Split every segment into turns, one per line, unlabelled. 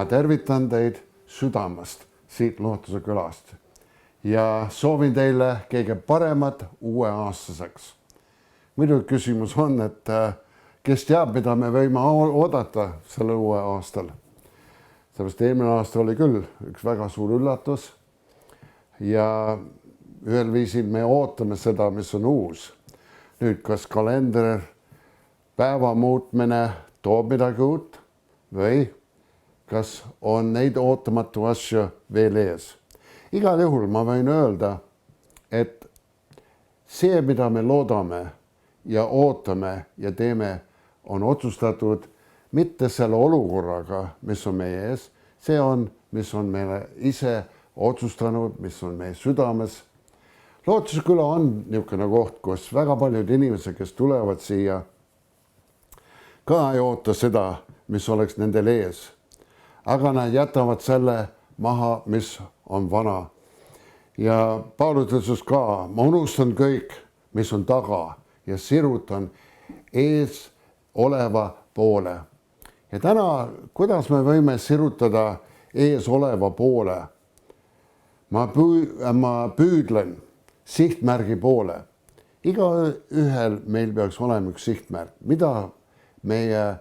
tervitan teid südamest siit Lootuse külast ja soovin teile kõige paremat uue aastaseks. Muidugi küsimus on, et kes teab, mida me võime oodata selle uue aastal. Sellest eelmine aasta oli küll üks väga suur üllatus ja ühel viisil me ootame seda, mis on uus. Nüüd, kas kalender päeva muutmine toob midagi uut või kas on neid ootamatu asju veel ees? Igal juhul ma võin öelda, et see, mida me loodame ja ootame ja teeme, on otsustatud mitte selle olukorraga, mis on meie ees, see on, mis on meile ise otsustanud, mis on meie südames. Lootuse küla on niisugune koht, kus väga paljud inimesed, kes tulevad siia, ka ei oota seda, mis oleks nendel ees. Aga nad jätavad selle maha, mis on vana. Ja Paulus ütles ka, ma unustan kõik, mis on taga ja sirutan ees oleva poole. Ja täna, kuidas me võime sirutada ees oleva poole? Ma püüdlen sihtmärgi poole. Igaühel meil peaks olema üks sihtmärk, mida meie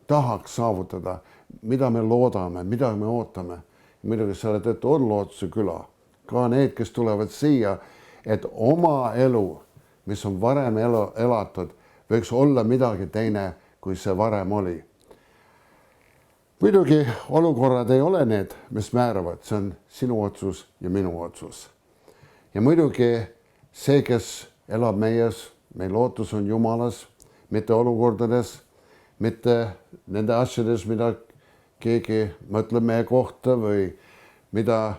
tahaks saavutada, mida me loodame, mida me ootame. Muidugi selle tõttu on Lootuse küla. Ka need, kes tulevad siia, et oma elu, mis on varem elatud, võiks olla midagi teine, kui see varem oli. Muidugi olukorrad ei ole need, mis määravad, see on sinu otsus ja minu otsus. Ja muidugi see, kes elab meies, meil lootus on Jumalas, mitte olukordades, mitte nende asjades, mida keegi mõtleb meie kohta või mida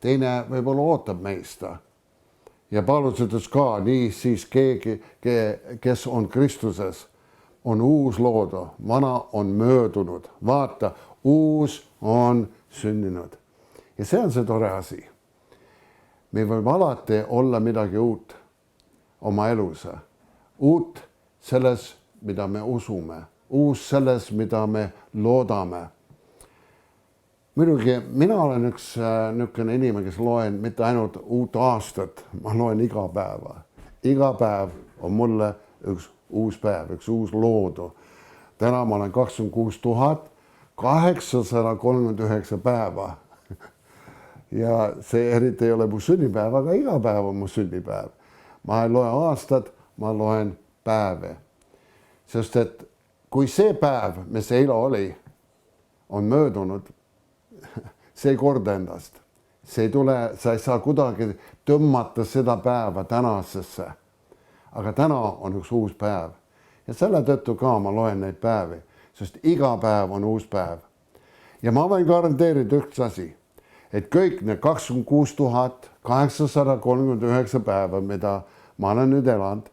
teine võib-olla ootab meista. Ja Paulus ütles ka, nii siis keegi, kes on Kristuses, on uus loodu, vana on möödunud. Vaata, uus on sündinud. Ja see on see tore asi. Me võime alati olla midagi uut oma elus. Uut selles, mida me usume. Uus selles, mida me loodame. Muidugi, mina olen üks niisugune inimene, kes loen mitte ainult uut aastat, ma loen iga päeva. Iga päev on mulle üks uus päev, üks uus loodu. Täna ma olen 26 839 päeva. Ja see eriti ei ole mu sünnipäev, aga iga päev on mu sünnipäev. Ma ei loe aastat, ma loen päeve. Sest et kui see päev, mis eile oli, on möödunud, see ei korda endast. See ei tule, sa ei saa kuidagi tõmmata seda päeva tänasesse. Aga täna on üks uus päev. Ja selle tõttu ka ma loen neid päevi, sest iga päev on uus päev. Ja ma võin garanteerida üks asi, et kõik need 26 839 päeva, mida ma olen nüüd elanud,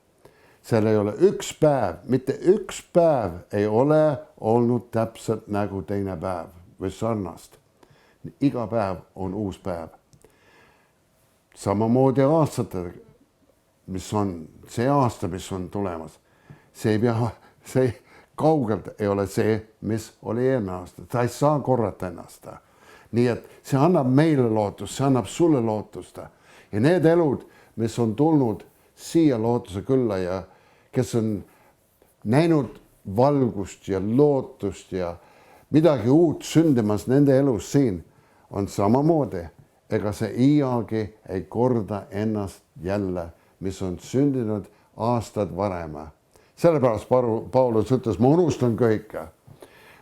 seal ei ole üks päev, mitte üks päev ei ole olnud täpselt nagu teine päev või sarnast. Iga päev on uus päev. Samamoodi aastatega, mis on see aasta, mis on tulemas. See kaugelt ei ole see, mis oli eelmine aasta. Ta ei saa korrata ennast. Nii et see annab meile lootust, see annab sulle lootust. Ja need elud, mis on tulnud siia Lootuse külla ja kes on näinud valgust ja lootust ja midagi uut sündimas nende elus siin, on samamoodi. Ega see iialgi ei korda ennast jälle, mis on sündinud aastad varem. Sellepärast Paulus ütles, ma unustan kõike.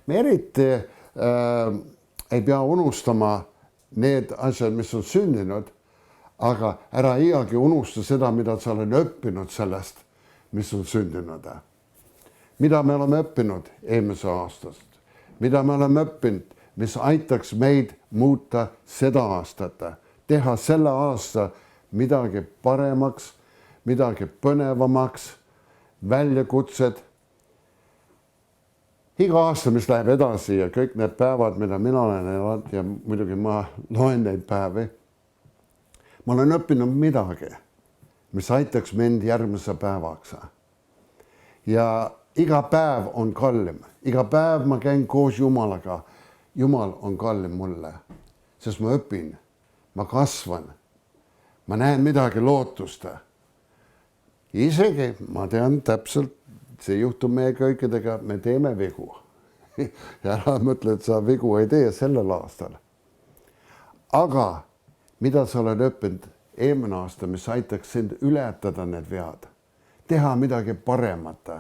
Me eriti ei pea unustama need asjad, mis on sündinud, aga ära iialgi unusta seda, mida sa oled õppinud sellest, mis on sündinud. Mida me oleme õppinud eelmise aastast? Mida me oleme õppinud, mis aitaks meid muuta seda aastat, teha selle aasta midagi paremaks, midagi põnevamaks, väljakutsed. Iga aasta, mis läheb edasi ja kõik need päevad, mida mina olen elanud ja muidugi ma loen neid päevi, ma olen õppinud midagi, mis aitaks mind järgmise päevaks. Ja iga päev on kallim. Iga päev ma käin koos Jumalaga Jumal on kallim mulle, sest ma õpin, ma kasvan, ma näen midagi lootust. Isegi ma tean täpselt, see juhtub meie kõikidega, me teeme vigu. Ja ära mõtle, et sa vigu ei tee sellel aastal. Aga mida sa oled õppinud eelmine aasta, mis aitaks sind ületada need vead, teha midagi paremat,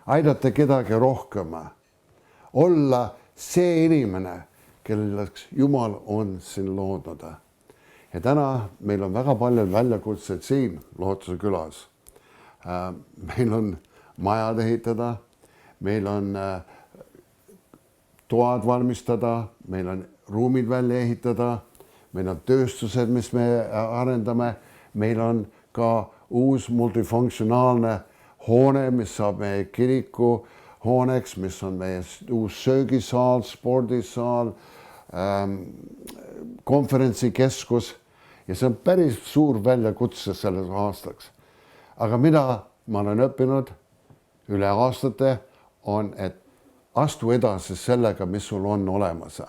aidata kedagi rohkem, olla see inimene, kelleks Jumal on siin loodud. Ja täna meil on väga palju väljakutseid siin Lootuse külas. Meil on majad ehitada, meil on toad valmistada, meil on ruumid välja ehitada, meil on tööstused, mis me arendame, meil on ka uus multifunktsionaalne hoone, mis saab meie kiriku hooneks, mis on meie uus söögisaal, spordisaal, konverentsikeskus ja see on päris suur väljakutse selles aastaks. Aga mida ma olen õppinud üle aastate on, et astu edasi sellega, mis sul on olemas.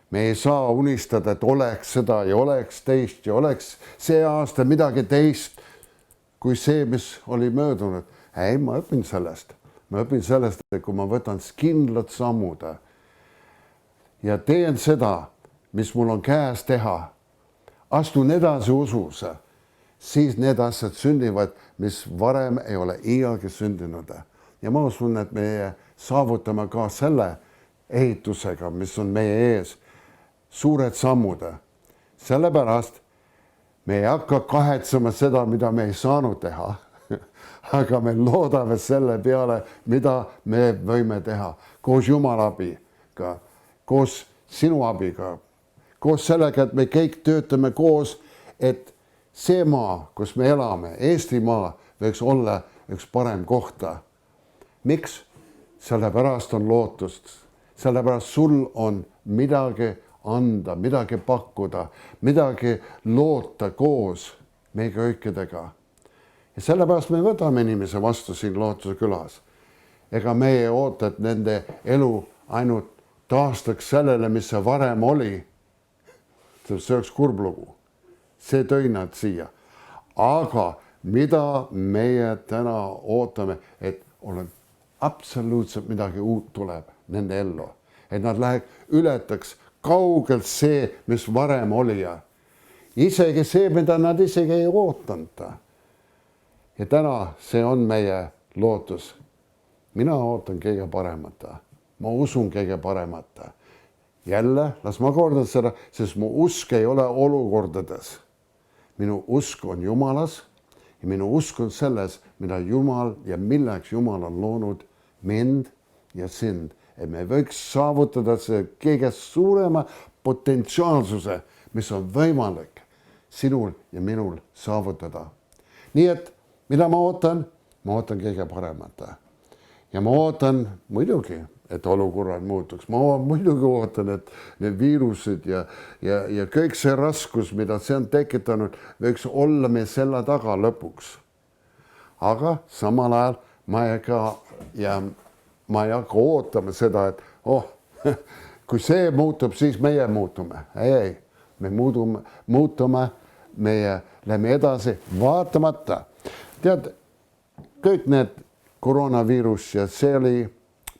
Me ei saa unistada, et oleks seda ja oleks teist ja oleks see aasta midagi teist kui see, mis oli möödunud. Ei, ma õpin sellest. Ma õpin sellest, et kui ma võtan kindlad sammud ja teen seda, mis mul on käes teha, astun edasi usus, siis need asjad sünnivad, mis varem ei ole iialgi sündinud. Ja ma usun, et meie saavutame ka selle ehitusega, mis on meie ees, suured sammud. Sellepärast me ei hakka kahetsema seda, mida me ei saanud teha, aga me loodame selle peale, mida me võime teha koos Jumala abiga, koos sinu abiga, koos sellega, et me kõik töötame koos, et see maa, kus me elame, Eestimaa, võiks olla üks parem kohta. Miks? Sellepärast on lootust, sellepärast sul on midagi anda, midagi pakkuda, midagi loota koos meie kõikidega. Ja sellepärast me võtame inimese vastu siin Lootuse külas. Ega me ei oota, et nende elu ainult taastaks sellele, mis see varem oli. See oleks kurb lugu. See tõi nad siia. Aga mida meie täna ootame, et olen absoluutselt midagi uut tuleb nende ellu. Et nad ületaks kaugelt see, mis varem oli. Isegi see, mida nad isegi ei ootanud. Ja täna see on meie lootus. Mina ootan kõige paremat. Ma usun kõige paremat. Jälle, las ma kordan seda, sest mu usk ei ole olukordades. Minu usk on Jumalas ja minu usk on selles, mida Jumal ja milleks Jumal on loonud mind ja sind. Et me võiks saavutada see kõige suurema potentsiaalsuse, mis on võimalik sinul ja minul saavutada. Nii et mida ma ootan? Ma ootan kõige paremat. Ja ma ootan muidugi, et olukorrad muutuks. Ma muidugi ootan, et need viirused ja kõik see raskus, mida see on tekitanud, võiks olla me selle taga lõpuks. Aga samal ajal ma ei hakka ootama seda, et kui see muutub, siis meie muutume. Ei, me muutume, meie lähme edasi vaatamata. Tead, kõik need koroonaviirus ja see oli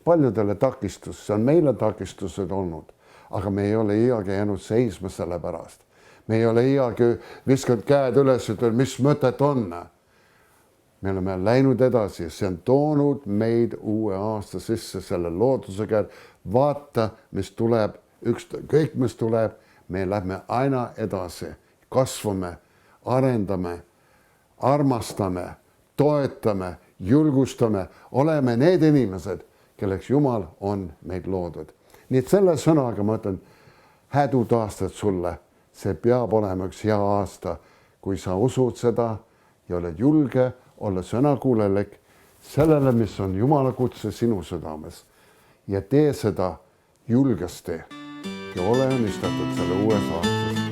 paljudele takistus, see on meile takistused olnud, aga me ei ole iialgi jäänud seisma selle pärast. Me ei ole iialgi viskanud käed üles, et mis mõtet on. Me oleme läinud edasi, see on toonud meid uue aasta sisse selle lootusega, et vaata, mis tuleb, kõik mis tuleb, me lähme aina edasi, kasvame, arendame, armastame, toetame, julgustame, oleme need inimesed, kelleks Jumal on meid loodud. Nii et selle sõnaga ma ütlen, hädud aastad sulle, see peab olema üks hea aasta, kui sa usud seda ja oled julge, olla sõnakuulelik sellele, mis on Jumala kutse sinu südames ja tee seda julgesti ja ole õnnistatud selle uues aastas.